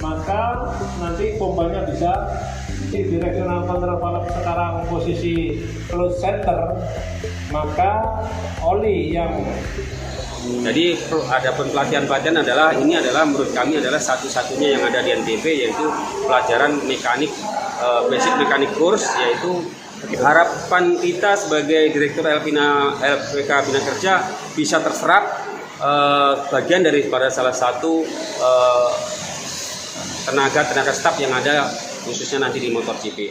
maka nanti pompanya bisa di direksional kontrol valve sekarang posisi close center, maka oli yang jadi ada pelatihan-pelatihan ini adalah menurut kami adalah satu-satunya yang ada di NTB, yaitu pelajaran mekanik basic mekanik course, yaitu harapan kita sebagai Direktur LPK Bina Kerja bisa terserap bagian daripada salah satu tenaga staf yang ada khususnya nanti di MotoGP.